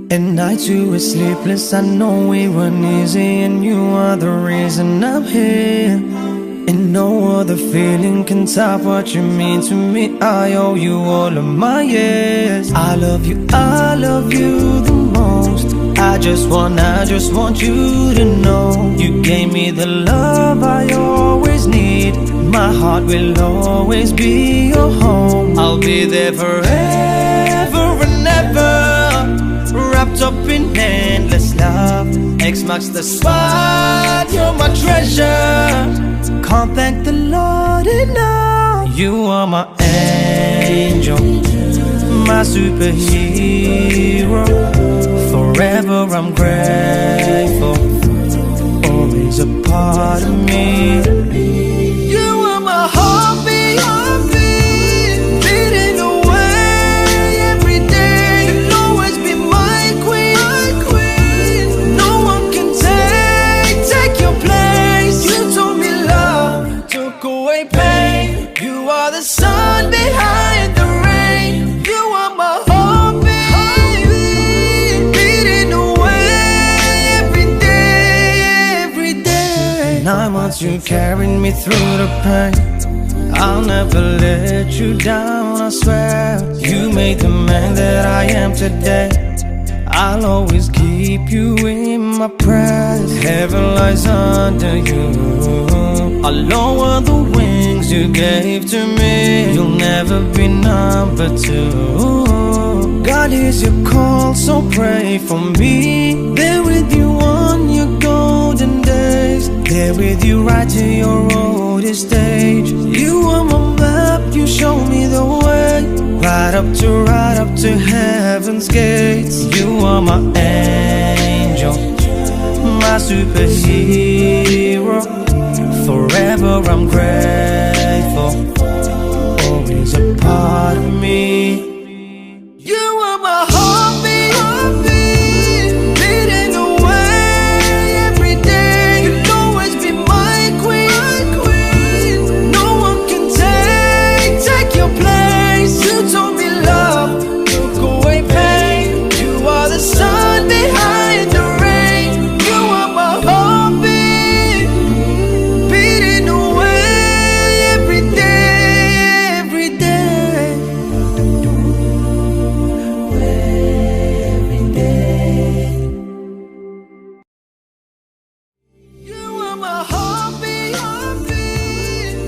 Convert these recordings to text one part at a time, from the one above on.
At night you were sleepless, I know it wasn't easy, and you are the reason I'm here. And no other feeling can top what you mean to me. I owe you all of my years. I love you the most. I just want you to know you gave me the love I always need. My heart will always be your home. I'll be there forever and ever, wrapped up in endless love. X marks the spot, you're my treasure. Can't thank the Lord enough. You are my angel, my superhero. Forever I'm grateful, always a part of me. You are my heartbeat, beating away every day. You'll always be my queen. No one can take your place. You told me love took away pain. You are the sun behind the rain. You are my heartbeat, beating away every day. 9 months you carried me through the pain. I'll never let you down, I swear. You made the man that I am today. I'll always keep you in my prayers. Heaven lies under you. I'll lower the wings you gave to me. You'll never be number two. God hears your call, so pray for me. There with you on your golden days. There with you right to your oldest age. You are my map, you show me the way. Right up to heaven's gates. You are my angel, my superhero. Forever I'm grateful, always a part of me. You are my heartbeat, beating away every day. You'll always be my queen. No one can take your place. You told me love took away pain. You are the sun behind the rain. You are my heartbeat, beating away every day. Every day. You are my heartbeat,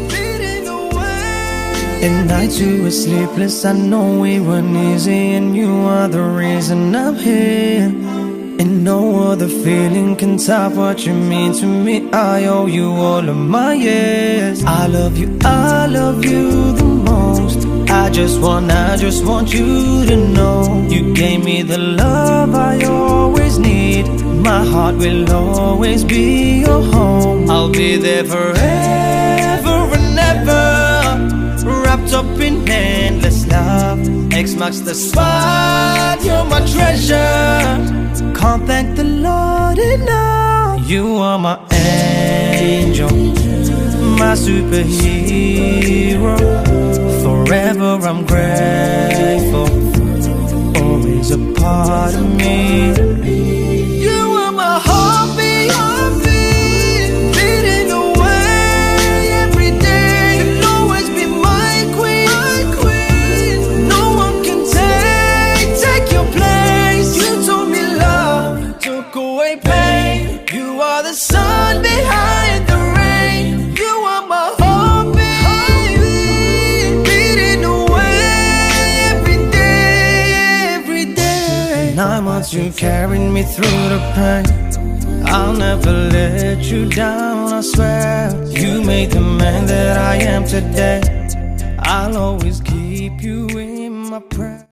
beating away. At night you were sleepless, I know it wasn't easy, and you are the reason I'm here. And no other feeling can top what you mean to me. I owe you all of my years. I love you the most. I just want you to know you gave me the love I always need. My heart will always be your home. I'll be there forever and ever, wrapped up in endless love. X marks the spot, you're my treasure. Can't thank the Lord enough. You are my angel, my superhero. Forever I'm grateful, always a part of me. You are my heartbeat, beating away every day. You'll always be my queen. No one can take your place. You told me love took away pain. You are the sun behind the rain. You are my heartbeat, beating away every day. 9 months you carried me through the pain. I'll never let you down, I swear. You made the man that I am today. I'll always keep you in my prayers.